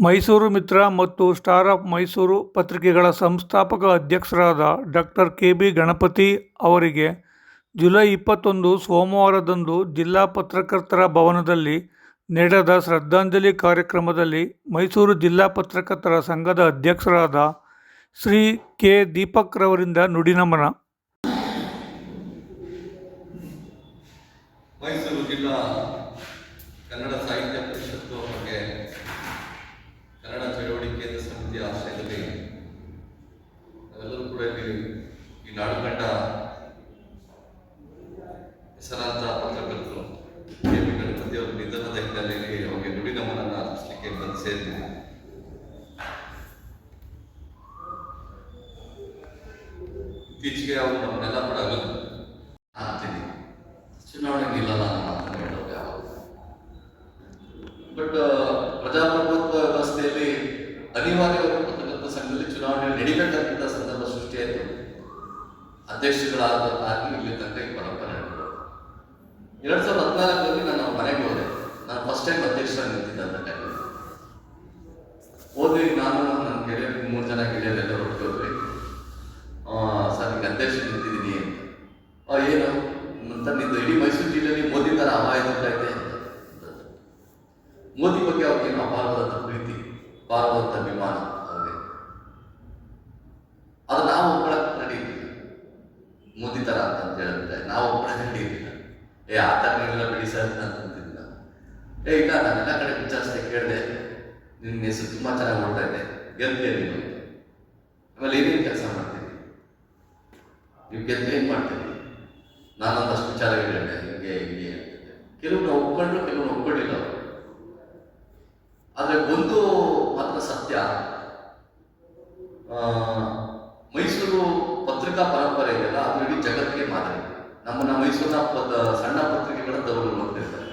ಮೈಸೂರು ಮಿತ್ರ ಮತ್ತು star of Mysuru ಪತ್ರಿಕೆಗಳ ಸಂಸ್ಥಾಪಕ ಅಧ್ಯಕ್ಷರಾದ ಡಾಕ್ಟರ್ ಕೆ.ಬಿ. ಗಣಪತಿ ಅವರಿಗೆ ಜುಲೈ 21 ಸೋಮವಾರದಂದು ಜಿಲ್ಲಾ ಪತ್ರಕರ್ತರ ಭವನದಲ್ಲಿ ನಡೆದ ಶ್ರದ್ಧಾಂಜಲಿ ಕಾರ್ಯಕ್ರಮದಲ್ಲಿ ಮೈಸೂರು ಜಿಲ್ಲಾ ಪತ್ರಕರ್ತರ ಸಂಘದ ಅಧ್ಯಕ್ಷರಾದ ಶ್ರೀ ಕೆ. ದೀಪಕ್ ರವರಿಂದ ನುಡಿನಮನ. ಮೈಸೂರು ಜಿಲ್ಲಾ ಕನ್ನಡ ಸಾಹಿತ್ಯ ಪರಿಷತ್ತು ಹಾಗೆ ಕನ್ನಡ ಚಳವಳಿಕೆ ಸಮಿತಿಯ ಆಶ್ರಯದಲ್ಲಿ ನಾವೆಲ್ಲರೂ ಕೂಡ ಈ ನಾಡು ಕಂಡ ಹೆಸರಾಂತ ಪತ್ರಕರ್ತರು ಕೆ.ಬಿ. ಗಣಪತಿ ಅವರ ನಿಧನದ ಹಿನ್ನೆಲೆಯಲ್ಲಿ ಅವರಿಗೆ ನುಡಿ ನಮನ ಅರ್ಪಿಸಲಿಕ್ಕೆ ಬಂದು ಸೇರಿದ್ದೀವಿ. ಇತ್ತೀಚೆಗೆ ಅವರು ನಮ್ಮನ್ನೆಲ್ಲ ಕೂಡ ಆಗ್ತೀನಿ ಚುನಾವಣೆ ನಿಲ್ಲಲ್ಲ ಅನ್ನೋ ಮಾತನ್ನು ಹೇಳೋದು ಯಾವಾಗ. ಬಟ್ ಪ್ರಜಾಪ್ರಭುತ್ವ ವ್ಯವಸ್ಥೆಯಲ್ಲಿ ಅನಿವಾರ್ಯವಾಗಿ ಪತ್ರಕರ್ತರ ಸಂಘದಲ್ಲಿ ಚುನಾವಣೆ ನಡೀಬೇಕಾದಂಥ ಸಂದರ್ಭ ಸೃಷ್ಟಿಯಾಯಿತು. ಅಧ್ಯಕ್ಷಗಳಾಗಿ ಇಲ್ಲಿ ತನಕ ಈ ಪರಂಪರೆ ನಡೆದು 2014ರಲ್ಲಿ ನಾನು ಮನೆಗೆ ಹೋದೆ. ನಾನು ಫಸ್ಟ್ ಟೈಮ್ ಅಧ್ಯಕ್ಷರಾಗಿ ನಿಂತಿದ್ದಂಥ ಟೈಮಲ್ಲಿ ಹೋದ್ವಿ. ನಾನು ನನ್ನ ಗೆಳೆಯರು 3 ಜನ ಗೆಳೆಯರೆಲ್ಲ ಹೊರಟೋದ್ವಿ. ಸರ್ ನಿಮ್ಗೆ ಅಧ್ಯಕ್ಷ ನಿಂತಿದ್ದೀನಿ ಅಂತ. ಏನು ಅಂತ ನಿಂದು ಇಡೀ ಮೈಸೂರು ಜಿಲ್ಲೆಯಲ್ಲಿ ಮೋದಿ ಥರ ಅಪಾಯದೈತೆ ಅಂತ. ಮೋದಿ ಬಗ್ಗೆ ಅವ್ರಿಗೇನು ಅಪಾರವಾದಂಥ ಪ್ರೀತಿ, ಅಪಾರವಾದಂಥ ಅಭಿಮಾನ ಅವ್ರಿಗೆ. ಅದು ನಾವು ಒಪ್ಕೊಳಕ್ಕೆ ರೆಡಿ ಇರಲಿಲ್ಲ. ಮೋದಿ ಥರ ಅಂತ ಹೇಳಿದ್ರೆ ನಾವು ಒಪ್ಕೊಳಕ್ಕೆ ರೆಡಿ ಇರಲಿಲ್ಲ. ಆ ಥರ ನೀವೆಲ್ಲ ಬಿಡಿ ಸರ್ ಅಂತಂತಿದ್ದಿಲ್ಲ. ಇಲ್ಲ ನಾನೆಲ್ಲ ಕಡೆ ವಿಚಾರಿಸಿದೆ, ಕೇಳಿದೆ, ನಿನ್ನ ಹೆಸರು ತುಂಬ ಚೆನ್ನಾಗಿ ಓಡ್ತಾ ಇದೆ, ಗೆದ್ದೆ ನೀವು, ಆಮೇಲೆ ಏನೇನು ಕೆಲಸ ಮಾಡ್ತೀನಿ, ನೀವು ಗೆದ್ದು ಏನು ಮಾಡ್ತೀರಿ, ನಾನೊಂದಷ್ಟು ವಿಚಾರಗಳು ಹೇಳಿದೆ, ಹಿಂಗೆ ಹಿಂಗೆ ಅಂತಿದ್ದೆ. ಕೆಲವ್ರು ಒಪ್ಕೊಂಡ್ರು, ಕೆಲವ್ರು ಒಪ್ಕೊಂಡಿಲ್ಲ ಅವರು. ಆದರೆ ಒಂದು ಮಾತ್ರ ಸತ್ಯ, ಮೈಸೂರು ಪತ್ರಿಕಾ ಪರಂಪರೆ ಇದೆಯಲ್ಲ, ಅದು ಇಡೀ ಜಗತ್ತಿಗೆ ಮಾದರಿ. ನಮ್ಮನ್ನ ಮೈಸೂರಿನ ಸಣ್ಣ ಪತ್ರಿಕೆಗಳ ತವರು ನೋಡ್ತಿರ್ತಾರೆ.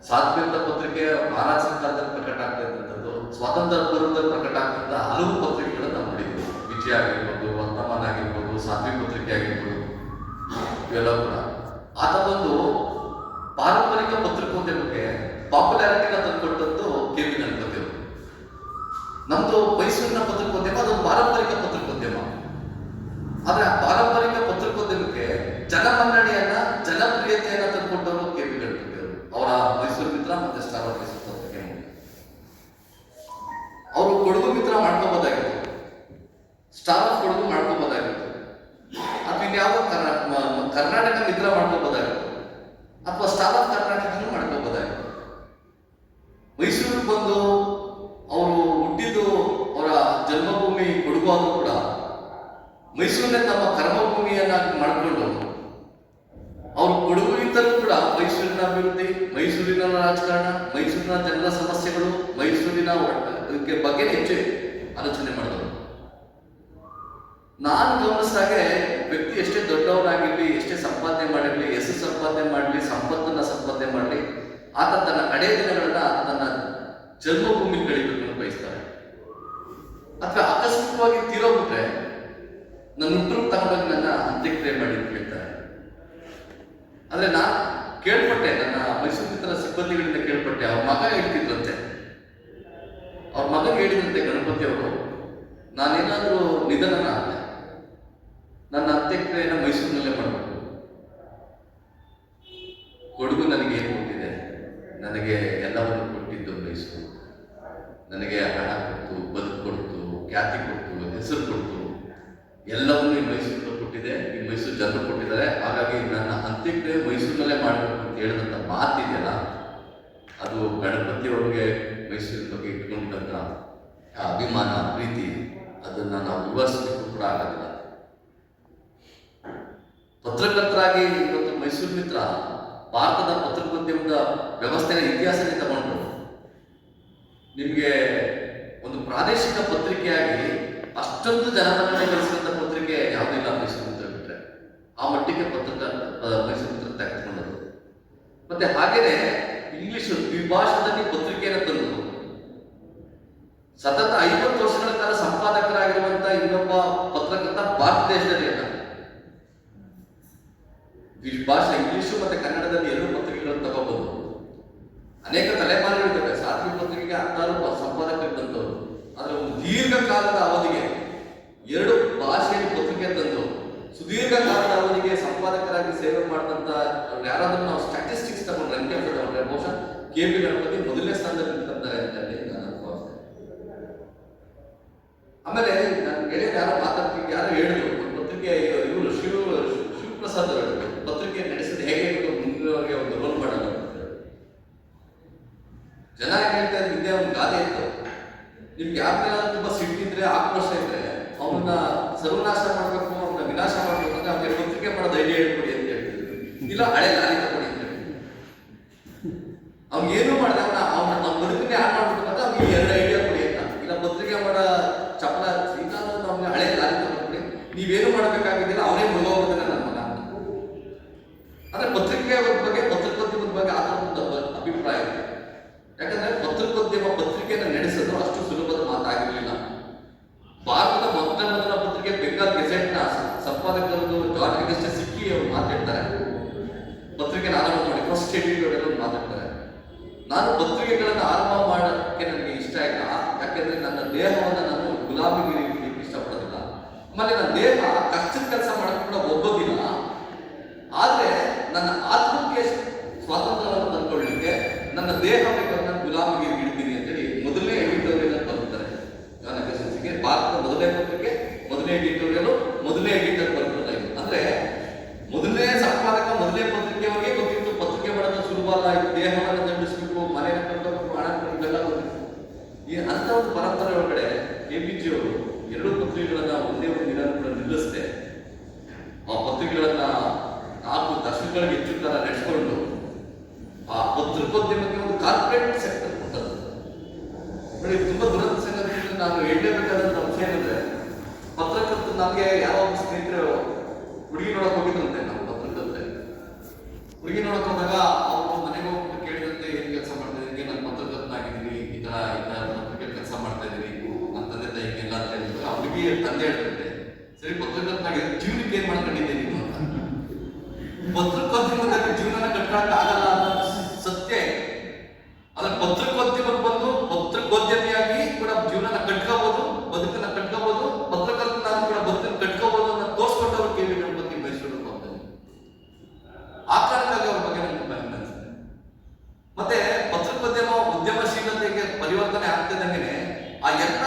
ಸ್ವಾತಂತ್ರ್ಯ ಪತ್ರಿಕೆ ಮಹಾರಾಜ ಸರ್ಕಾರದಲ್ಲಿ ಪ್ರಕಟ ಆಗ್ತಾ ಇದ್ದಂಥದ್ದು, ಸ್ವಾತಂತ್ರ್ಯ ಪೂರ್ವದಲ್ಲಿ ಪ್ರಕಟ ಆಗ್ತಂಥ ಹಲವು ಪತ್ರಿಕೆಗಳನ್ನು ನಾವು ನೋಡಿದ್ವಿ. ವಿಜಯ ಆಗಿರ್ಬೋದು, ವರ್ತಮಾನ ಆಗಿರ್ಬೋದು, ಸಾಧ್ವಿ ಪತ್ರಿಕೆ ಆಗಿರ್ಬೋದು, ಇವೆಲ್ಲ ಕೂಡ ಆ ಥರದೊಂದು ಪಾರಂಪರಿಕ ಪತ್ರಿಕೋದ್ಯಮಕ್ಕೆ ಪಾಪ್ಯುಲಾರಿಟಿನ ತಂದುಕೊಟ್ಟದ್ದು ಕೆ.ಬಿ. ಗಣಪತಿ ಅವರು. ನಮ್ದು ಮೈಸೂರಿನ ಪತ್ರಿಕೋದ್ಯಮ ಅದೊಂದು ಪಾರಂಪರಿಕ ಪತ್ರಿಕೋದ್ಯಮ. ಆದರೆ ಆ ಪಾರಂಪರಿಕ ಪತ್ರಿಕೋದ್ಯಮಕ್ಕೆ ಜನಮನ್ನಣೆಯನ್ನ, ಜನಪ್ರಿಯತೆಯನ್ನ ತಂದುಕೊಟ್ಟವರು ಕೆ.ಬಿ. ಗಣಪತಿ ಅವರು. ಅವರ ಮೈಸೂರು ಮಿತ್ರ ಮತ್ತೆ ಸ್ಟಾರ್ ಆಫ್ ಮೈಸೂರು ಪತ್ರಿಕೆ ಮೂಲಕ ಅವರು ಕೊಡಗು ಮಿತ್ರ ಮಾಡ್ಕೋಬೋದಾಗಿತ್ತು, ಸ್ಟಾರ್ ಆಫ್ ಕೊಡಗು ಮಾಡ್ಕೋಬೋದಾಗಿತ್ತು, ಅಥವಾ ಇನ್ಯಾವುದೋ ಕರ್ನಾಟಕ ಮಿತ್ರ ಮಾಡ್ಕೋಬೋದಾಗಿತ್ತು, ಅಥವಾ ಸ್ಟಾರ್ ಆಫ್ ಕರ್ನಾಟಕನೂ ಮಾಡ್ಕೋಬೋದಾಗಿತ್ತು. ಮೈಸೂರಿಗೆ ಬಂದು ಅವರು ಹುಟ್ಟಿದ್ದು ಅವರ ಜನ್ಮಭೂಮಿ ಕೊಡಗು ಆದರೂ ಕೂಡ ಮೈಸೂರನ್ನೇ ತಮ್ಮ ಕರ್ಮಭೂಮಿಯನ್ನಾಗಿ ಮಾಡಿಕೊಂಡು ಅವರು ಕೊಡಗುಗಿಂತಲೂ ಕೂಡ ಮೈಸೂರಿನ ಅಭಿವೃದ್ಧಿ, ಮೈಸೂರಿನ ರಾಜಕಾರಣ, ಮೈಸೂರಿನ ಜನರ ಸಮಸ್ಯೆಗಳು, ಮೈಸೂರಿನ ಬಗ್ಗೆ ಹೆಚ್ಚು ಆಲೋಚನೆ ಮಾಡಿದವರು. ನಾನು ಗಮನಿಸಿದಾಗೆ ವ್ಯಕ್ತಿ ಎಷ್ಟೇ ದೊಡ್ಡವರಾಗಿರಲಿ, ಎಷ್ಟೇ ಸಂಪಾದನೆ ಮಾಡಿರಲಿ, ಹೆಸರು ಸಂಪಾದನೆ ಮಾಡಲಿ, ಸಂಪತ್ತನ್ನ ಸಂಪಾದನೆ ಮಾಡಲಿ, ಆತ ತನ್ನ ಕಡೆಯ ದಿನಗಳನ್ನ ತನ್ನ ಜನ್ಮಭೂಮಿ ಕಳಿಬೇಕು ಬಯಸ್ತಾರೆ. ಅಥವಾ ಆಕಸ್ಮಿಕವಾಗಿ ತೀರೋಗ್ಬಿಟ್ರೆ ನನ್ನ ಹುಟ್ಟರು ತಗೊಂಡೋಗಿ ನನ್ನ ಅಂತ್ಯಕ್ರಿಯೆ ಮಾಡಿ ಕೇಳ್ತಾರೆ. ಆದರೆ ನಾನು ಕೇಳ್ಪಟ್ಟೆ, ನನ್ನ ಮೈಸೂರು ಮಿತ್ರ ಸಿಬ್ಬಂದಿಗಳಿಂದ ಕೇಳ್ಪಟ್ಟೆ, ಅವ್ರ ಮಗ ಹೇಳ್ತಿದ್ರಂತೆ, ಅವ್ರ ಮಗ ಹೇಳಿದಂತೆ ಗಣಪತಿ ಅವರು, ನಾನೇನಾದರೂ ನಿಧನ ಆದ್ರೆ ನನ್ನ ಅಂತ್ಯಕ್ರಿಯೆಯನ್ನು ಮೈಸೂರಿನಲ್ಲೇ ಮಾಡಬೇಕು. ಕೊಡಗು ನನಗೆ ಏನು ಕೊಟ್ಟಿದೆ, ನನಗೆ ಎಲ್ಲವನ್ನು ಕೊಟ್ಟಿದ್ದು ಮೈಸೂರು. ನನಗೆ ಹಣ ಕೊಟ್ಟು, ಬದುಕು ಕೊಡ್ತು, ಖ್ಯಾತಿ ಕೊಟ್ಟು, ಹೆಸರು ಕೊಟ್ಟು, ಎಲ್ಲವನ್ನೂ ಈ ಮೈಸೂರಿನ ಕೊಟ್ಟಿದೆ, ಈ ಮೈಸೂರು ಜನರು ಕೊಟ್ಟಿದ್ದಾರೆ. ಹಾಗಾಗಿ ನನ್ನ ಅಂತ್ಯಕ್ರಿಯೆ ಮೈಸೂರಿನಲ್ಲೇ ಮಾಡಬೇಕು ಅಂತ ಹೇಳಿದಂಥ ಮಾತಿದೆಯಲ್ಲ, ಅದು ಗಣಪತಿಯವ್ರಿಗೆ ಮೈಸೂರಿನ ಬಗ್ಗೆ ಇಟ್ಕೊಂಡಂಥ ಅಭಿಮಾನ, ಪ್ರೀತಿ, ಅದನ್ನು ನಾವು ವಿವರಿಸಲಿಕ್ಕೂ ಕೂಡ ಆಗೋದಿಲ್ಲ. ಪತ್ರಕರ್ತರಾಗಿ ಇವತ್ತು ಮೈಸೂರು ಮಿತ್ರ ಭಾರತದ ಪತ್ರಿಕೋದ್ಯಮದ ವ್ಯವಸ್ಥೆಯ ಇತಿಹಾಸನೇ ತಗೊಂಡು ನಿಮಗೆ ಒಂದು ಪ್ರಾದೇಶಿಕ ಪತ್ರಿಕೆಯಾಗಿ ಅಷ್ಟೊಂದು ಜನಮನ್ನಣೆ ಗಳಿಸಿದಂಥ ಪತ್ರಿಕೆ ಯಾವುದಿಲ್ಲ ಮೈಸೂರು ಮಿತ್ರ ಬಿಟ್ಟರೆ. ಆ ಮಟ್ಟಿಗೆ ಮೈಸೂರು ಮಿತ್ರ ತೆಗೆದುಕೊಂಡದ್ದು. ಮತ್ತೆ ಹಾಗೇನೆ ಇಂಗ್ಲಿಷ್ ದ್ವಿಭಾಷೆಯಲ್ಲಿ ಪತ್ರಿಕೆಯನ್ನು ತಂದು ಸತತ 50 ವರ್ಷಗಳ ಕಾಲ ಸಂಪಾದಕರಾಗಿರುವಂತ ಇನ್ನೊಬ್ಬ ಪತ್ರಕರ್ತ ಭಾರತ ದೇಶದಲ್ಲಿ ಇಲ್ಲ. ಭಾಷೆ ಇಂಗ್ಲಿಷು ಮತ್ತೆ ಕನ್ನಡದಲ್ಲಿ 2 ಪತ್ರಿಕೆಗಳನ್ನು ತಗೋಬಹುದು. ಅನೇಕ ತಲೆಮಾರುಗಳಿದ್ದಾವೆ. ಜಾತಿ ಪತ್ರಿಕೆಗೆ 16 ಸಂಪಾದಕರಿದ್ದಂಥವ್ರು. ಆದ್ರೆ ಒಂದು ದೀರ್ಘಕಾಲದ ಅವಧಿಗೆ 2 ಭಾಷೆಯಲ್ಲಿ ಪತ್ರಿಕೆ ತಂದು ಸುದೀರ್ಘ ಕಾಲದ ಅವಧಿಗೆ ಸಂಪಾದಕರಾಗಿ ಸೇವೆ ಮಾಡಿದಂತ ಯಾರಾದ್ರೂ ನಾವು ಸ್ಟ್ಯಾಟಿಸ್ಟಿಕ್ಸ್ ತಗೊಂಡ್ರೆ ಅಂಕೆ ತಗೊಂಡ್ರೆ ಬಹುಶಃ KB ಗಣಪತಿ ಮೊದಲನೇ ಸ್ಥಾನದಲ್ಲಿ ನಿಂತ್ಕೊಂತಾರೆ ಅಂತ ಹೇಳಿ ನಾನು ಅನ್ಕೋಸ್ತೇನೆ. ಆಮೇಲೆ ನಾನು ಗೆಳೆಯರು ಯಾರೋ ಮಾತಾಡ್ತಿದ್ದೆ, ಯಾರೋ ಹೇಳಿದ್ರು ಒಂದು ಪತ್ರಿಕೆ ಇವರು ಶಿವಪ್ರಸಾದ್ ಅವರು ಪತ್ರಿಕೆ ನಡೆಸಿದ ಹೇಗೆ ಮುಂದಿನವರಿಗೆ ಒಂದು ರೋಲ್ ಮಾಡಲ್ಲ ಅಂತ ಹೇಳಿ. ಜನ ಹೇಳ್ತಾ ಇದ್ದೆ ಒಂದು ಗಾದೆ ಇತ್ತು, ನಿಮ್ಗೆ ಯಾರ ಮೇಲೆ ತುಂಬಾ ಸಿಟ್ಟಿದ್ರೆ ಆಕ್ರೋಶ ಇದ್ರೆ ಅವನ್ನ ಸರ್ವನಾಶ ಮಾಡ್ಬೇಕು, ಅವನ್ನ ವಿನಾಶ ಮಾಡ್ಬೇಕು ಅಂದ್ರೆ ಅವ್ರಿಗೆ ಪತ್ರಿಕೆ ಮಾಡೋದು ಐಡಿಯಾ ಹೇಳ್ಕೊಡಿ ಅಂತ ಹೇಳ್ತಿದ್ರು. ಇಲ್ಲ ಹಳೆ ಲಾರಿ ತಗೊಳ್ಳಿ ಅಂತ ಹೇಳಿ. ಅವ್ನಿಗೆ ಏನು ಮಾಡಿದೆ ಅವನ ಬದುಕನ್ನೇ ಹಾಳು ಮಾಡ್ಬೇಕಂದ್ರೆ ಅವ್ನಿಗೆ 2 ಐಡಿಯಾ ಕೊಡಿ ಅಂತ. ಇಲ್ಲ ಪತ್ರಿಕೆ ಮಾಡೋ ಚಪಲ ಸೀತಾನು ಅವ್ನಿಗೆ ಹಳೆ ಲಾರಿ ತಗೊಂಡ್ಬಿಡಿ, ನೀವೇನು ಮಾಡಬೇಕಾಗಿದ್ದಿಲ್ಲ ಅವನೇ ಮುಳುಗೋಗ್ತಾನೆ ನನ್ನ ಮಗ ಅಂತ. ಅಂದ್ರೆ ಪತ್ರಿಕೆ ಬಗ್ಗೆ ಪತ್ರಿಕೋದ್ಯಮದ ಬಗ್ಗೆ ಆ ಒಂದು ಅಭಿಪ್ರಾಯ ಇದೆ. ಯಾಕಂದ್ರೆ ಪತ್ರಿಕೋದ್ಯಮ ಪತ್ರಿಕೆಯನ್ನು ನಡೆಸೋದು ಅಷ್ಟು ಸುಲಭದ ಮಾತಾಗಿರ್ಲಿಲ್ಲ. ಭಾರತದ ಮೊದಲ ಪತ್ರಿಕೆ ಬೆಂಗಾಲ್ ಗೆಜೆಟ್ ನ ಸಂಪಾದಕರು ಜಾರ್ಜ್ ಅಗಸ್ಟಸ್ ಸಿಕ್ಕಿ ಅವರು ಮಾತಾಡ್ತಾರೆ. ಪತ್ರಿಕೆ ಆರಂಭ ಮಾಡಿ ಫಸ್ಟ್ ಎಡಿಟೋರಿಯಲ್ ಮಾತಾಡ್ತಾರೆ. ನಾನು ಪತ್ರಿಕೆಗಳನ್ನು ಆರಂಭ ಮಾಡೋಕ್ಕೆ ನನಗೆ ಇಷ್ಟ ಇಲ್ಲ, ಯಾಕೆಂದ್ರೆ ನನ್ನ ದೇಹವನ್ನು ನಾನು ಗುಲಾಮಿಗಿರಿ ಇಷ್ಟಪಡೋದಿಲ್ಲ. ಆಮೇಲೆ ನನ್ನ ದೇಹ ಕಷ್ಟದ ಕೆಲಸ ಮಾಡಕ್ಕೆ ಕೂಡ ಒಪ್ಪೋದಿಲ್ಲ. ಆದ್ರೆ ನನ್ನ ಆತ್ಮಕ್ಕೆ ಸ್ವಾತಂತ್ರ್ಯವನ್ನು ತಂದುಕೊಳ್ಳಲಿಕ್ಕೆ ನನ್ನ ದೇಹ ಬೇಕಾದ್ರೆ ನಾನು ಗುಲಾಮಿಗಿರಿ ಇಡ್ತೀನಿ ಅಂತೇಳಿ ಮೊದಲನೇ ಎಡಿಟೋರಿಯಲ್ ಬರುತ್ತಾರೆ. ಜಾರ್ಜ್ ಅಗಸ್ಟಸ್ಗೆ ಭಾರತದ ಮೊದಲನೇ ಪತ್ರಿಕೆ, ಮೊದಲನೇ ಎಡಿಟೋರಿಯಲ್, ಮೊದಲನೇ ಎಡಿಟರ್ ಬರ್ತದೆ. ಅಂದ್ರೆ ಮೊದಲನೇ ಸಂಪಾದಕ, ಮೊದಲನೇ ಪತ್ರಿಕೆಯವರಿಗೆ ಗೊತ್ತಿತ್ತು ಪತ್ರಿಕೆ ಮಾಡೋದು ಸುಲಭ ಅಲ್ಲ, ಇದು ದೇಹವನ್ನು ದಂಡಿಸಬೇಕು, ಮನೆಯನ್ನು ಕಟ್ಟಬೇಕು, ಹಣ ಇವೆಲ್ಲ ಗೊತ್ತಿತ್ತು. ಈ ಅಂತ ಒಂದು ಪರಂಪರೆ ಒಳಗಡೆ KBG ಅವರು 2 ಪತ್ರಿಕೆಗಳನ್ನ ಒಂದೇ ಒಂದು ದಿನ ಕೂಡ ನಿಲ್ಲಿಸದೆ ಆ ಪತ್ರಿಕೆಗಳನ್ನ 4 ದಶಕಗಳಿಗೆ ಹೆಚ್ಚು ಕಾಲ ನಡೆಸಿಕೊಂಡು ಆ ಪತ್ರಿಕೋದ್ಯಮಕ್ಕೆ ಒಂದು ಕಾರ್ಪೊರೇಟ್ ಸೆಕ್ಟರ್ ಕೊಟ್ಟದ್ದು ನೋಡಿ. ತುಂಬಾ ದುರಂತ ಸಂಗತಿ ನಾನು ಹೇಳಲೇಬೇಕಾದಂತ ಅಂಶ ಏನಂದ್ರೆ, ಪತ್ರಕರ್ತ ನಮಗೆ ಯಾವ ಸ್ನೇಹಿತರು ಹುಡುಗಿ ನೋಡಕ್ ಹೋಗಿದ್ರಂತೆ. ನಾವು ಪತ್ರಕರ್ತೆ ಹುಡುಗಿ ನೋಡಕ್ ಹೋದಾಗ ಅವರು ಮನೆಗೆ ಹೋಗ್ಬಿಟ್ಟು ಕೇಳಿದಂತೆ ಏನ್ ಕೆಲಸ ಮಾಡ್ತಾ ಇದ್ದೀನಿ, ನಾನು ಪತ್ರಕರ್ತನಾಗಿದ್ದೀನಿ, ಈ ತರ ಪತ್ರಿಕೆ ಕೆಲಸ ಮಾಡ್ತಾ ಇದ್ದೀನಿ, ನನ್ನ ತಂದೆ ತಾಯಿ ಹಿಂಗೆಲ್ಲ ಅಂತ ಹೇಳಿದ್ರು. ಆ ಹುಡುಗಿ ತಂದೆ ಹೇಳ್ತಂತೆ, ಸರಿ ಪತ್ರಕರ್ತನಾಗಿದ್ದೀನಿ, ಜೀವನಕ್ಕೆ ಏನ್ ಮಾಡ್ಕೊಂಡಿದ್ದೀನಿ ನೀನು ಅಂತ. ಪತ್ರಕೋದ್ಯಮದಲ್ಲಿ ಜೀವನ ಕಟ್ಕೊಳಕ್ ಆಗಲ್ಲ ಅನ್ನೋ ಸತ್ಯ. ಅದ್ರ ಪತ್ರಕೋದ್ಯಮಕ್ಕೆ ಬಂದು ಪತ್ರಕೋದ್ಯಮಿಯಾಗಿ ಕೂಡ ಜೀವನ ಕಟ್ಕೋಬಹುದು, ಬದುಕನ್ನ ಕಟ್ಕೋಬಹುದು, ಪತ್ರಕರ್ತನಾಗಿ ಕೂಡ ಬದುಕನ್ನು ಕಟ್ಕೋಬಹುದು ಅನ್ನೋ ತೋರಿಸ್ಕೊಂಡವ್ರು KB ಗಣಪತಿ ಮೈಸೂರು ಹೋಗ್ತಾರೆ. ಆ ಕಾರಣಕ್ಕಾಗಿ ಅವ್ರ ಬಗ್ಗೆ ನನಗೆ ಭಯ ಅನಿಸುತ್ತೆ. ಮತ್ತೆ ಪತ್ರಿಕೋದ್ಯಮ ಉದ್ಯಮಶೀಲತೆಗೆ ಪರಿವರ್ತನೆ ಆಗ್ತಿದ್ದಂಗೆ ಆ ಎಲ್ಲ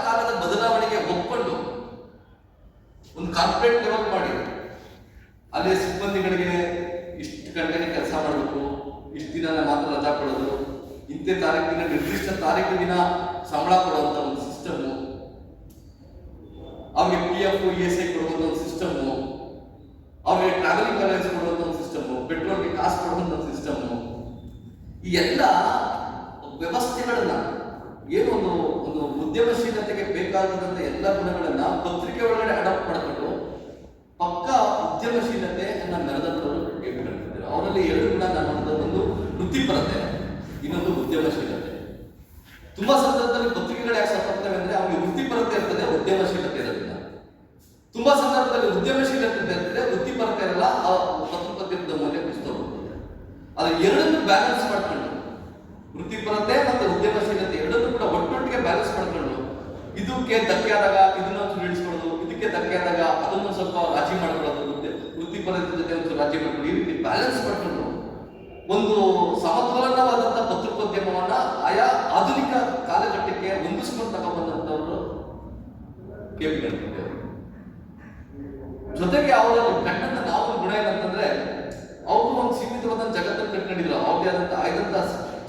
ಕಾಲದ ಬದಲಾವಣೆಗೆ ಒಪ್ಕೊಂಡು ಒಂದು ಕಾರ್ಪೊರೇಟ್ ಲೆವೆಲ್ ಮಾಡಿ ಅಲ್ಲಿ ಸಿಬ್ಬಂದಿಗಳಿಗೆ ಇಷ್ಟು ಗಂಟೆಗೆ ಕೆಲಸ ಮಾಡಬೇಕು, ಇಷ್ಟು ದಿನ ಮಾತ್ರ ರಜಾ ಕೊಡೋದು, ಇಂಥ ತಾರೀಕಿನ ನಿರ್ದಿಷ್ಟ ತಾರೀಕು ದಿನ ಸಂಬಳ ಕೊಡುವಂತ ಒಂದು ಸಿಸ್ಟಮು, ಅವ್ರಿಗೆ PF ESI ಕೊಡುವಂತ ಒಂದು ಸಿಸ್ಟಮು, ಅವ್ರಿಗೆ ಟ್ರಾವೆಲಿಂಗ್ ಅಲೌನ್ಸ್ ಕೊಡುವಂತ ಒಂದು ಸಿಸ್ಟಮು, ಪೆಟ್ರೋಲ್ಗೆ ಕಾಸು ಕೊಡುವಂತ ಒಂದು ಸಿಸ್ಟಮು, ಈ ಎಲ್ಲ ವ್ಯವಸ್ಥೆಗಳನ್ನ ಏನು ಒಂದು ಉದ್ಯಮಶೀಲತೆಗೆ ಬೇಕಾದಂತ ಎಲ್ಲ ಗುಣಗಳನ್ನ ಪತ್ರಿಕೆ ಒಳಗಡೆ ಅಡಾಪ್ಟ್ ಮಾಡಿಕೊಂಡು ಪಕ್ಕ ಉದ್ಯಮಶೀಲತೆಯನ್ನ ಮೆರೆದಂತವರು KB ಗಣಪತಿ. ಅವರಲ್ಲಿ 2 ಗುಣ ನಾನು ಒಂದು ವೃತ್ತಿಪರತೆ, ಇನ್ನೊಂದು ಉದ್ಯಮಶೀಲತೆ. ತುಂಬಾ ಸಂದರ್ಭದಲ್ಲಿ ಪತ್ರಿಕೆಗಳು ಯಾಕೆ ಸತ್ತೋಗ್ತವೆ ಅಂದ್ರೆ ಅವ್ರಿಗೆ ವೃತ್ತಿಪರತೆ ಇರ್ತದೆ, ಉದ್ಯಮಶೀಲತೆ ಇರೋದಿಲ್ಲ. ತುಂಬಾ ಸಂದರ್ಭದಲ್ಲಿ ಉದ್ಯಮಶೀಲತೆ ಇರ್ತದೆ, ವೃತ್ತಿಪರತೆ ಇರಲ್ಲ, ಆ ಪತ್ರಿಕೋದ್ಯಮದ ಮೌಲ್ಯ ಕುಸಿದು ಹೋಗ್ತದೆ. ಅದು 2 ಬ್ಯಾಲೆನ್ಸ್ ಮಾಡ್ಕೊಂಡು, ವೃತ್ತಿಪರತೆ ಮತ್ತು ಉದ್ಯಮಶೀಲತೆ 2 ಕೂಡ ಒಟ್ಟೊಟ್ಟಿಗೆ ಬ್ಯಾಲೆನ್ಸ್ ಮಾಡ್ಕೊಂಡು, ಇದಕ್ಕೆ ಧಕ್ಕೆ ಆದಾಗ ಇದನ್ನ ಇಳಿಸ್ಕೊಳ್ಳೋದು, ಇದಕ್ಕೆ ಧಕ್ಕೆ ಆದಾಗ ಅದನ್ನು ಸ್ವಲ್ಪ ರಾಜಿ ಮಾಡ್ಕೊಳ್ಳೋದು, ವೃತ್ತಿಪರತೆ ಜೊತೆ ಒಂದು ರಾಜಿ ಮಾಡ್ಕೊಂಡು, ಈ ರೀತಿ ಬ್ಯಾಲೆನ್ಸ್ ಮಾಡ್ಕೊಂಡು ಒಂದು ಸಮತೋಲನವಾದಂತಹ ಪತ್ರಿಕೋದ್ಯಮವನ್ನ ಆಯಾ ಆಧುನಿಕ ಕಾಲಘಟ್ಟಕ್ಕೆ ಹೊಂದಿಸ್ಕೊಂಡು ತಗೊಂಡ್ಬಂದಂತವರು KB ಗಣಪತಿ ಅವರು. ಜೊತೆಗೆ ಅವರ ಕಂಡಂತ ನಾವು ಗುಣ ಏನಂತಂದ್ರೆ, ಅವರು ಒಂದು ಸೀಮಿತವಾದ ಜಗತ್ತನ್ನು ಕಟ್ಕೊಂಡಿದ್ರು. ಅವ್ರದೇ ಆದಂತ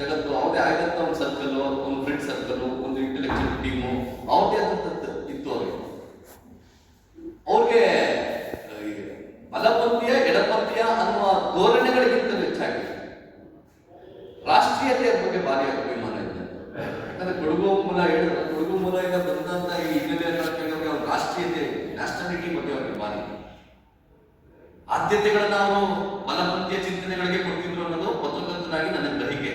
ಜಗತ್ತು, ಅವ್ರದೇ ಆದಂತ ಒಂದು ಸರ್ಕಲ್, ಒಂದು ಫ್ರೆಂಡ್ ಸರ್ಕಲ್, ಒಂದು ಇಂಟೆಲೆಕ್ಚುಯಲ್ ಟೀಮು, ಅವ್ರದೇ ಆದಂತ ಇತ್ತು ಅವ್ರಿಗೆ. ಅವ್ರಿಗೆ ಬಲಪಂಥೀಯ ಎಡಪಂಥೀಯ ಅನ್ನುವ ಧೋರಣೆಗಳಿಗಿಂತ ಹೆಚ್ಚಾಗಿ ರಾಷ್ಟ್ರೀಯತೆಯ ಬಗ್ಗೆ ಭಾರಿ ಅಭಿಮಾನ ಇದೆ. ಯಾಕಂದ್ರೆ ಕೊಡಗು ಮೂಲದಿಂದ ಬಂದಂತ ಈ ಹಿನ್ನೆಲೆಯಲ್ಲಿ ಅವ್ರ ರಾಷ್ಟ್ರೀಯತೆ, ನ್ಯಾಷನಾಲಿಟಿ ಬಗ್ಗೆ ಅವ್ರಿಗೆ ಭಾರಿ ಆದ್ಯತೆಗಳನ್ನ ಅವರು ಬಲಪಂಥೀಯ ಚಿಂತನೆಗಳಿಗೆ ಕೊಡ್ತಿದ್ರು ಅನ್ನೋದು ಪತ್ರಕರ್ತನಾಗಿ ನನ್ನ ಗ್ರಹಿಕೆ.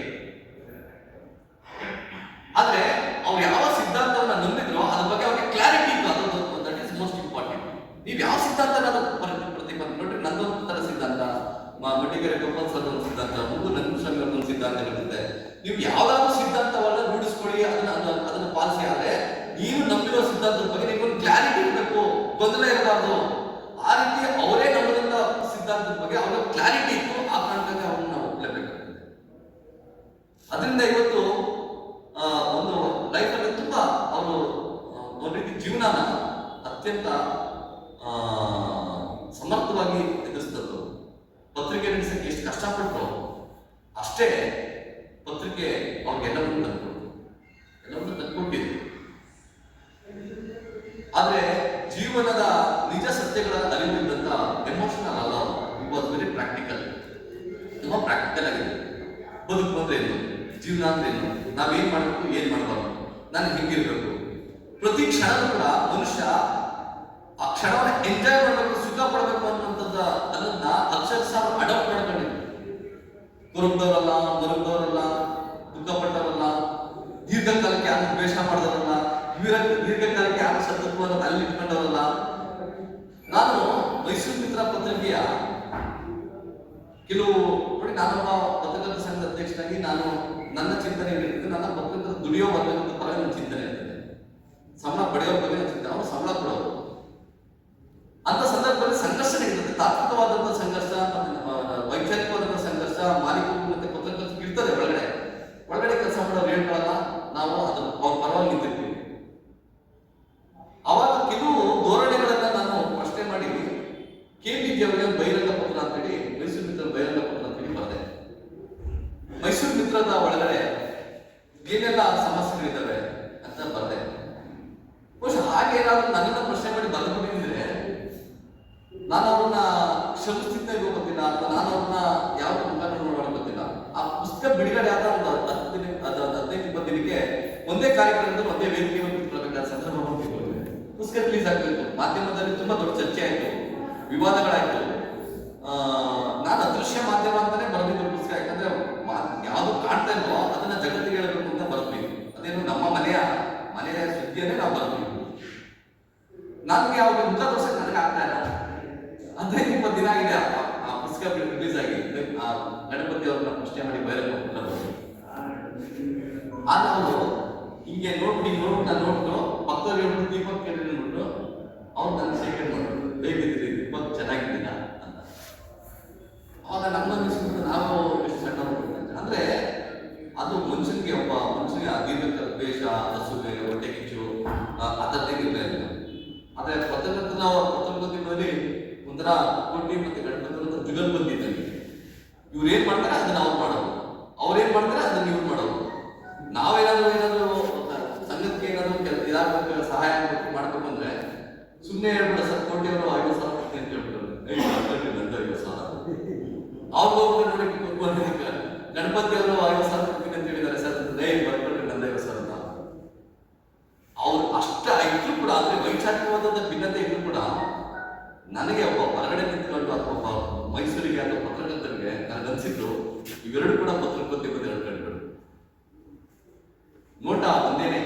ಆದ್ರೆ ಅವ್ರು ಯಾವ ಸಿದ್ಧಾಂತವನ್ನ ನಂಬಿದ್ರು ಅದ್ರ ಬಗ್ಗೆ ಅವ್ರಿಗೆ ಕ್ಲಾರಿಟಿ ಇತ್ತು. ಅದು ದಟ್ ಈಸ್ ಮೋಸ್ಟ್ ಇಂಪಾರ್ಟೆಂಟ್. ನೀವು ಯಾವ ಸಿದ್ಧಾಂತ ಪ್ರತಿಪಾದನೆ ನೋಡ್ರಿ, ನಂದೊಂದು ತರ ಸಿದ್ಧಾಂತ, ಮಡಿಗೆರೆ ಗೋಪಾಲ್ ಸರ್ ಒಂದು ಸಿದ್ಧಾಂತ, ಮುಂದೆ ನಂಜುಂಡ ಒಂದು ಸಿದ್ಧಾಂತ ಇರುತ್ತೆ. ನೀವು ಯಾವ್ದಾದ್ರು ಸಿದ್ಧಾಂತವನ್ನ ರೂಢಿಸ್ಕೊಳ್ಳಿ, ಅದನ್ನ ಪಾಲಿಸಿ. ಆದ್ರೆ ನೀವು ನಂಬಿರೋ ಸಿದ್ಧಾಂತದ ಬಗ್ಗೆ ನಿಮ್ಗೊಂದು ಕ್ಲಾರಿಟಿ ಇರಬೇಕು, ಗೊಂದಲ ಇರಬಾರ್ದು. ಆ ರೀತಿ ಅವರೇ ನಂಬಿದಂತ ಸಿದ್ಧಾಂತದ ಬಗ್ಗೆ ಅವರ ಕ್ಲಾರಿಟಿ ಇತ್ತು, ಆ ಕಾರಣಕ್ಕೆ ಅವ್ರನ್ನ ನಾವು ಒಪ್ಲೇಬೇಕಾಗ್ತದೆ. ಅದರಿಂದ ಇವತ್ತು ಒಂದು ಲೈಫಲ್ಲಿ ತುಂಬಾ ಅವರು ಒಂದು ರೀತಿ ಜೀವನನ ಅತ್ಯಂತ ಸಮರ್ಥವಾಗಿ ಎದುರಿಸ್ತದ್ದು. ಪತ್ರಿಕೆ ನಡೆಸಕ್ಕೆ ಎಷ್ಟು ಕಷ್ಟಪಟ್ಟರು ಅಷ್ಟೇ ಪತ್ರಿಕೆ ಅವ್ರಿಗೆಲ್ಲವನ್ನೂ ತಂದುಕೊಟ್ಟಿದ್ರು. ಆದ್ರೆ ಜೀವನದ ನಿಜ ಸತ್ಯಗಳ ಅರಿವಿದ್ದಂತ ಎಮೋಷನಲ್ ಅಲ್ಲ, ಇಟ್ ವಾಸ್ ವೆರಿ ಪ್ರಾಕ್ಟಿಕಲ್. ತುಂಬಾ ಪ್ರಾಕ್ಟಿಕಲ್ ಆಗಿದೆ. ಬದುಕು ಅಂದ್ರೆ ಏನು, ಜೀವನ ಅಂದ್ರೆ ಏನು, ನಾವೇನ್ ಮಾಡಬೇಕು, ಏನ್ ಮಾಡಬಾರ್ದು, ನಾನು ಹೆಂಗಿರ್ಬೇಕು, ಪ್ರತಿ ಕ್ಷಣದೂ ಕೂಡ ಮನುಷ್ಯ ಆ ಕ್ಷಣವನ್ನ ಎಂಜಾಯ್ ಮಾಡಬೇಕು, ಸುಖ ಪಡಬೇಕು ಅನ್ನುವಂಥದ್ದು ಅದನ್ನ ಅಕ್ಷರಶಃ ಅಡಾಪ್ಟ್ ಮಾಡ್ಕೊಂಡಿದ್ರು. ಕೊರಗ್ದವರಲ್ಲ, ಮರುಗ್ದವರಲ್ಲ, ದುಃಖ ಪಟ್ಟವರಲ್ಲ, ದೀರ್ಘಕಾಲಕ್ಕೆ ಯಾರು ದ್ವೇಷ ಮಾಡಿದವರಲ್ಲ, ದೀರ್ಘಕಾಲಕ್ಕೆ ಯಾರು ಸತ್ತತ್ವವನ್ನು ಅಲ್ಲಿ ಇಟ್ಕೊಂಡವರಲ್ಲ. ನಾನು ಮೈಸೂರು ಮಿತ್ರ ಪತ್ರಿಕೆಯ ಕೆಲವು ನೋಡಿ, ನಾನೊಬ್ಬ ಪತ್ರಕರ್ತರ ಸಂಘದ ಅಧ್ಯಕ್ಷನಾಗಿ ನಾನು ನನ್ನ ಚಿಂತನೆ ಏನಿರುತ್ತೆ, ನನ್ನ ಪತ್ರಕರ್ತರ ದುಡಿಯೋ ವರ್ಗದ ಪರ ನನ್ನ ಚಿಂತನೆ ಇರ್ತದೆ, ಸಂಬಳ ಪಡೆಯೋ ಬಗ್ಗೆ ನನ್ನ ಚಿಂತನೆ, ಅವರು ಸಂಬಳ ಕೊಡೋರು. ಅಂತ ಸಂದರ್ಭದಲ್ಲಿ ಸಂಘರ್ಷಣೆ ಇರ್ತದೆ, ತಾತ್ವಿಕವಾದಂತಹ ಸಂಘರ್ಷ, ವೈಚಾರಿಕವಾದಂತಹ ಸಂಘರ್ಷ, ಮಾಲೀಕರು ಮತ್ತೆ ಪತ್ರಕರ್ತರು ಇರ್ತದೆ. ಒಳಗಡೆ ಕೆಲಸ ಮಾಡೋರು ಹೇಳ್ಕೊಳ್ಳಲ್ಲ, ನಾವು ಅದನ್ನು ಅವ್ರ ಪರವಾಗಿ ನಿಂತಿರ್ತೀವಿ. ಅವಾಗ ಕೆಲವು ಧೋರಣೆಗಳನ್ನ ನಾನು ಪ್ರಶ್ನೆ ಮಾಡಿ KBG ಅವರಿಗೆ ಬಹಿರಂಗ ಪತ್ರ ಅಂತೇಳಿ, ಮೈಸೂರು ಮಿತ್ರ ಬಹಿರಂಗ ಪತ್ರ ಅಂತೇಳಿ ಬರೆದೆ. ಮೈಸೂರು ಮಿತ್ರದ ಒಳಗಡೆ ಏನೆಲ್ಲ ಸಮಸ್ಯೆಗಳಿದ್ದಾವೆ ಅಂತ ಬರೆದೆ. ಬಹುಶಃ ಹಾಗೇನಾದ್ರೂ ನನ್ನನ್ನ ಪ್ರಶ್ನೆ ಮಾಡಿ ಬರೆದುಬಿಟ್ಟಿದ್ರೆ ನಾನು ಅವ್ರನ್ನ ಕ್ಷಮಿಸ್ತಿದ್ದೆ ಗೊತ್ತಿಲ್ಲ, ಅಥವಾ ನಾನು ಅವ್ರನ್ನ ಯಾವ ಮುಖಾನ ನೋಡೋಣ ಗೊತ್ತಿಲ್ಲ. ಆ ಪುಸ್ತಕ ಬಿಡುಗಡೆ ಆದ ಒಂದು 15-20 ದಿನಕ್ಕೆ ಒಂದೇ ಕಾರ್ಯಕ್ರಮದಲ್ಲಿ ಒಂದೇ ವೇದಿಕೆ ಕೂತ್ಕೊಳ್ಬೇಕಾದ ಸಂದರ್ಭ ಬಂದಿತ್ತು. ಪುಸ್ತಕ ರಿಲೀಸ್ ಆಗಬೇಕು, ಮಾಧ್ಯಮದಲ್ಲಿ ತುಂಬಾ ದೊಡ್ಡ ಚರ್ಚೆ ಆಯ್ತು, ವಿವಾದಗಳಾಯ್ತು. ನಾನು ಅದೃಶ್ಯ ಮಾಧ್ಯಮ ಅಂತಾನೆ ಬರೆದಿದ್ದು ಪುಸ್ತಕ. ಯಾಕಂದ್ರೆ ಯಾವ್ದು ಕಾಣ್ತಾ ಇಲ್ವೋ ಅದನ್ನ ಜಗತ್ತಿಗೆ ಹೇಳಬೇಕು ಅಂತ ಬರೆದ್ವಿ. ಅದೇನು ನಮ್ಮ ಮನೆಯ ಸುದ್ದಿಯನ್ನೇ ನಾವು ಬರೆದ್ವಿ. ನನಗೆ ಅವ್ರಿಗೆ ಮುಖ ತೋರ್ಸಕ್ಕೆ ನನಗೆ ಆಗ್ತಾ ಇಲ್ಲ. 15-20 ದಿನ ಆಗಿದೆ ಆ ಪುಸ್ತಕ ರಿಲೀಸ್ ಆಗಿ. ಗಣಪತಿ ಅವ್ರನ್ನ ಪ್ರಶ್ನೆ ಮಾಡಿ ಬಹಿರಂಗ ಆದ್ರೆ ಅವರು ಹಿಂಗೆ ನೋಡ್ಬಿಟ್ಟು ಪಕ್ಕದಲ್ಲಿ ಹೇಳ್ಬಿಟ್ಟು ದೀಪಕ್ ಕೇಳಿ ನೋಡ್ಬಿಟ್ಟು ಅವ್ರು ನನ್ನ ಶೇಖರಣೆ ಮಾಡ್ಬಿಟ್ಟು ಹೇಗಿದ್ದೀರಿ ದೀಪಕ್, ಚೆನ್ನಾಗಿದ್ದೀನ ಅಂತ. ಅವಾಗ ನಮ್ಮ ಅನಿಸ್ಬಿಟ್ಟು ನಾವು ಎಷ್ಟು ಸಣ್ಣ ಅಂದ್ರೆ ಅದು ಮನುಷ್ಯನಿಗೆ ದೀರ್ಘ ದ್ವೇಷ, ಹಸುವೆ, ಹೊಟ್ಟೆ ಕಿಚ್ಚು ಅದರದ್ದೇನಿಲ್ಲ. ಆದ್ರೆ ಪತ್ರಕರ್ತನಲ್ಲಿ ಒಂಥರ ಕೋಟಿ ಮತ್ತೆ ಗಣಪತಿ ಜುಗಲ್ ಬಂದಿದ್ದಂಗೆ. ಇವ್ರು ಏನ್ ಮಾಡ್ತಾರೆ ಅದನ್ನ ಅವ್ರು ಮಾಡೋದು, ಅವ್ರೇನ್ ಮಾಡ್ತಾರೆ ಅದನ್ನ ಇವ್ರು ಮಾಡೋದು. ನಾವೇನಾದ್ರೂ ಸಂಘಕ್ಕೆ ಏನಾದ್ರು ಸಹಾಯ ಮಾಡ್ಬೇಕು ಅಂದ್ರೆ ಸುಮ್ಮನೆ ಹೇಳ್ಬಿಡ ಸರ್, ಕೋಟಿಯವರು 50,000 ಕೊಡ್ತೀನಿ ಅಂತ ಹೇಳ್ಬಿಟ್ಟು ನಂದು 50,000. ಅವ್ರು ನೋಡಿ ಗಣಪತಿ ಅವರು 50,000 ಕೊಡ್ತೀನಿ ಅಂತ ಹೇಳಿದ್ದಾರೆ ಸರ್, ಬರ್ಕೊಳ್ರಿ ನಂದು 50,000 ಅಂತ. ಅವ್ರು ಅಷ್ಟ ಇದ್ರು ಕೂಡ, ಅಂದ್ರೆ ವೈಚಾರಿಕವಾದ ಭಿನ್ನತೆ ಇದ್ರು ಕೂಡ ನನಗೆ ಒಬ್ಬ ಹೊರಗಡೆ ನಿಂತ್ಕೊಂಡು ಅಥವಾ ಒಬ್ಬ ಮೈಸೂರಿಗೆ ಅಥವಾ ಪತ್ರಕರ್ತರಿಗೆ ನನಗನ್ಸಿದ್ದು ಇವೆರಡು ಕೂಡ ಪತ್ರಕರ್ತರು ಎರಡು ಕಣ್ಗಳು, ನೋಟ ಒಂದೇನೆ,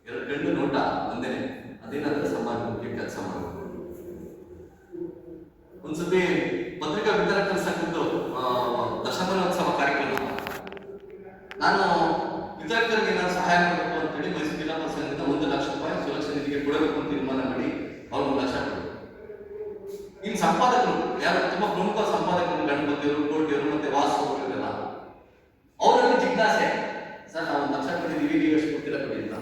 ಎರಡು ಕಣ್ಣು ನೋಟ ಒಂದೇನೆ. ಅದೇನಾದ್ರೆ ಸಮಾಜಕ್ಕೆ ಕೆಲಸ ಮಾಡಬೇಕು. ಒಂದ್ಸತಿ ಪತ್ರಿಕಾ ವಿತರಕರ ಸಂಘದ್ದು ದಶಮಾನೋತ್ಸವ ಕಾರ್ಯಕ್ರಮ, ನಾನು ವಿತರಕರಿಗೆ ಏನಾದ್ರು ಸಹಾಯ ಮಾಡಬೇಕು ಅಂತೇಳಿ ಮೈಸೂರು ಜಿಲ್ಲಾ ಸಂಘದಿಂದ 1 ಲಕ್ಷ ರೂಪಾಯಿ ಸುರಕ್ಷಾ ನಿಧಿಗೆ ಕೊಡಬೇಕು ಅಂತ ತೀರ್ಮಾನ ಮಾಡಿ ಅವ್ರು 1 ಲಕ್ಷ ಕೊಡಬೇಕು. ಇನ್ನು ಸಂಪಾದಕರು ಯಾರು ತುಂಬಾ ಪ್ರಮುಖ ಸಂಪಾದಕರು, ಗಣಪತಿಯವರು, ಕೋಟಿಯವರು ಮತ್ತೆ ವಾಸು ಅವರೆಲ್ಲ, ಅವರಲ್ಲಿ ಜಿಜ್ಞಾಸೆ, ಸರ್ ನಾವು 1 ಲಕ್ಷ ಕೊಟ್ಟಿದ್ದೀವಿ, ನೀವು ಎಷ್ಟು ಕೊಡ್ತೀರಾ ಕೊಡಿ ಅಂತ.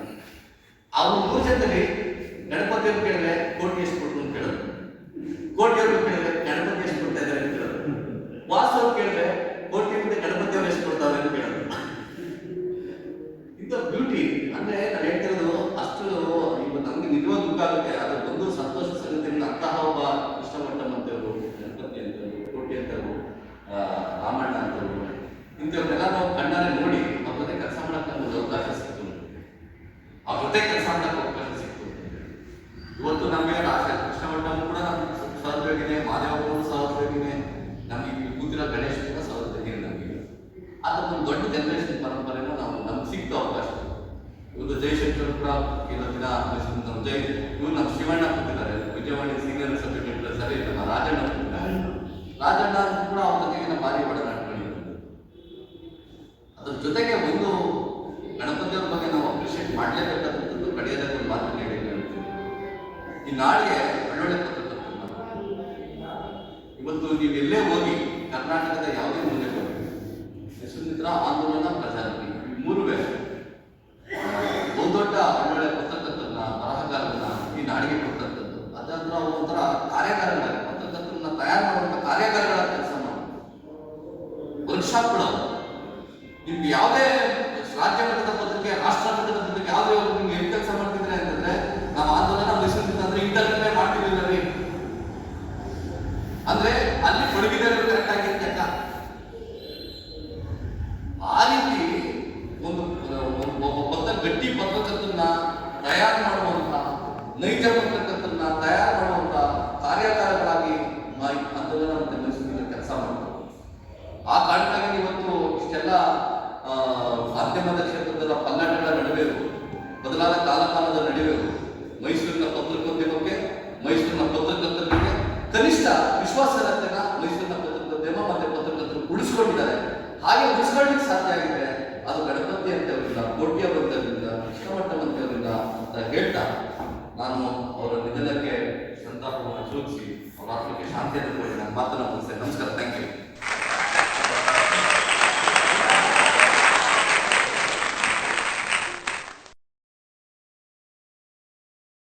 ಅವ್ರು 3 ಜನದಲ್ಲಿ ಗಣಪತಿಯವ್ರು ಕೇಳಿದ್ರೆ ಕೋಟಿ ಎಷ್ಟು ಕೊಡ್ತು ಅಂತ ಕೇಳೋದು, ಕೋಟಿಯವ್ರು ಕೇಳಿದ್ರೆ ಗಣಪತಿ ಎಷ್ಟು ಕೊಡ್ತಾ ಇದ್ದಾರೆ ಅಂತ ಕೇಳೋದು, ವಾಸು ಅವ್ರು ಕೇಳಿದ್ರೆ ಕೋಟಿ ಮತ್ತೆ ಗಣಪತಿಯವ್ರು ಎಷ್ಟು ಕೊಡ್ತಾರೆ ಅಂತ ಕೇಳೋದು. ಇಂಥ ಬ್ಯೂಟಿ ಅಂದ್ರೆ ನಾನು ಹೇಳ್ತಿರೋದು ಅಷ್ಟು ಈಗ ನಮ್ಗೆ ನಿಜವಾದ ದುಃಖ ಆಗುತ್ತೆ. ಅದು ಒಂದು ಸಂತೋಷ ಸಂಗತಿಯಿಂದ ಅಂತಹ ಒಬ್ಬ ಕೃಷ್ಣಮಠಂ ಅಂತವರು, ಗಣಪತಿ ಅಂತವರು, ಕೋಟಿ ಅಂತವರು, ರಾಮಣ್ಣ ಅಂತವರು, ಇಂಥವ್ರನ್ನೆಲ್ಲ ನಾವು ಕಣ್ಣಾರೆ ನೋಡಿ ಅವ್ರ ಜೊತೆ ಕೆಲಸ ಮಾಡಕ್ಕೆ ನಮ್ಗೆ ಅವಕಾಶ ಸಿಕ್ತು, ಅವ್ರ ಜೊತೆ ಕೆಲಸ ಮಾಡಕ್ಕೆ ಅವಕಾಶ ಸಿಕ್ತು. ಇವತ್ತು ನಮಗೆ ಕೃಷ್ಣಮಠಂ ಕೂಡ ನಮ್ಗೆ ಸಹೋದ್ಯೋಗಿನೇ, ಮಾದೇವಪ್ಪನವರು ಸಹೋದ್ಯೋಗಿನೇ, ನಮಗೆ ಕೂತಿರೋ ಗಣೇಶ್ ಕೂಡ ಸಹೋದ್ಯೋಗಿನೇ. ನಮಗೆ ಅದೊಂದು ದೊಡ್ಡ ಜನರೇಷನ್ ಪರಂಪರೆನ ನಮ್ಗೆ ಸಿಕ್ತ ಅವಕಾಶ. ಇವತ್ತು ಜಯಶಂಕರ್ ಕೂಡ ಕೆಲವು ದಿನ ಇವ್ರು ನಮ್ಮ ಶಿವಣ್ಣ ಕೂತಿದ್ದಾರೆ, ವಿಜಯವಾಣಿ ಸೀನಿಯರ್ ಸಬ್ಜೆಕ್ಟ್ ಎಡಿಟರ್. ಸರಿ, ನಮ್ಮ ರಾಜಣ್ಣ ಕೂತಿದ್ದಾರೆ. ರಾಜಣ್ಣ ಕೂಡ ಅವ್ರ ಜೊತೆಗೆ ಭಾರಿ ಒಡನಾಟ ಮಾಡಿದ್ರು. ಅದು ಜೊತೆಗೆ ಒಂದು ಗಣಪತಿಯವ್ರ ಬಗ್ಗೆ ನಾವು ಅಪ್ರಿಷಿಯೇಟ್ ಮಾಡಲೇಬೇಕಾದಂಥದ್ದು ಕಡೆಯದಾಗ ಒಂದು ಮಾತು ಹೇಳಿ ಈ ನಾಡಿಗೆ ಒಳ್ಳೊಳ್ಳೆ ಪತ್ರಕರ್ತರು ಇವತ್ತು ನೀವು ಎಲ್ಲೇ ಹೋಗಿ ಕರ್ನಾಟಕದ ಯಾವುದೇ ಮೂಲೆ ಹೋಗಿ ಯಶವಂತಿತ್ರ ಆಂದೋಲನ ಪ್ರಜಾನತಿ ಮೂರುವೇ ದೊಡ್ಡ ಒಳ್ಳೊಳ್ಳೆ ಪತ್ರಕರ್ತರನ್ನ ಬರಹಗಾರರನ್ನ ಈ ನಾಡಿಗೆ ಕೊಡ್ತಕ್ಕಂಥದ್ದು ಅದಾದ್ರೆ ಅವರು ಒಂಥರ ಕಾರ್ಯಾಗಾರಗಳಾಗಿ ಪತ್ರಕರ್ತರನ್ನ ತಯಾರು ಮಾಡುವಂಥ ಕಾರ್ಯಾಗಾರಗಳ ಕೆಲಸ ಮಾಡಿ ವರ್ಕ್ಶಾಪ್ಗಳು ನಿಮ್ಗೆ ಯಾವುದೇ ರಾಜ್ಯ ಮಟ್ಟದ ಪತ್ರಿಕೆ ರಾಷ್ಟ್ರ ಮಟ್ಟದ ಪತ್ರಿಕೆ ಯಾವುದೇ ಒಬ್ಬರು ನಿಮ್ಗೆ ಹೆಂಗ್ ಕೆಲಸ ಮಾಡ್ತಿದ್ರೆ ಅಂತಂದ್ರೆ ನಾವು ಆಂದೋಲನ ಮೈಸೂರಿನ ಅಂದ್ರೆ ಇಂಟರ್ನೆಟ್ ಮಾಡ್ತಿರ್ಲಿಲ್ಲ ರೀ ಅಂದ್ರೆ ಅಲ್ಲಿ ಕೊಡಗಿದ್ದಾರೆ ಕರೆಕ್ಟ್ ಆಗಿರ್ತಕ್ಕ ಆ ರೀತಿ ಒಂದು ಗಟ್ಟಿ ಪತ್ರಕರ್ತರನ್ನ ತಯಾರು ಮಾಡುವಂತ ನೈಜ ಪತ್ರಕರ್ತರನ್ನ ತಯಾರು ಮಾಡುವಂತ ಕಾರ್ಯಾಗಾರಗಳಾಗಿ ಆಂದೋಲನ ಮತ್ತೆ ಮೈಸೂರಿನ ಕೆಲಸ ಮಾಡ್ತಾರೆ. ಆ ಕಾರಣಕ್ಕಾಗಿ ಇವತ್ತು ಇಷ್ಟೆಲ್ಲ ಮಾಧ್ಯಮದ ಕ್ಷೇತ್ರದ ಪಲ್ಲಟಗಳ ನಡುವೆ ಬದಲಾದ ಕಾಲಕಾಲದ ನಡುವೆ ಮೈಸೂರಿನ ಪತ್ರಿಕೋದ್ಯಮಕ್ಕೆ ಮೈಸೂರಿನ ಪತ್ರಕರ್ತರಿಗೆ ಕನಿಷ್ಠ ವಿಶ್ವಾಸಾರ್ಹತೆನ ಮೈಸೂರಿನ ಪತ್ರಿಕೋದ್ಯಮ ಮತ್ತೆ ಪತ್ರಕರ್ತರು ಉಳಿಸ್ಕೊಂಡಿದ್ದಾರೆ. ಹಾಗೆ ಉಳಿಸ್ಕೊಳ್ಳಿಕ್ಕೆ ಸಾಧ್ಯ ಆಗಿದೆ ಅದು ಗಣಪತಿ ಅಂತವರಿಂದ, ಕೋಟಿ ಅವರಿಂದ, ಕೃಷ್ಣಮಠವಂತವರಿಂದ ಅಂತ ಹೇಳ್ತಾ ನಾನು ಅವರ ನಿಧನಕ್ಕೆ ಸಂತಾಪವನ್ನು ಸೂಚಿಸಿ ಅವರ ಆತ್ಮಕ್ಕೆ ಶಾಂತಿಯನ್ನು ಕೋರಿ ನಾನು ಮಾತನ್ನು ಮುಗಿಸ್ತೇನೆ. ನಮಸ್ಕಾರ.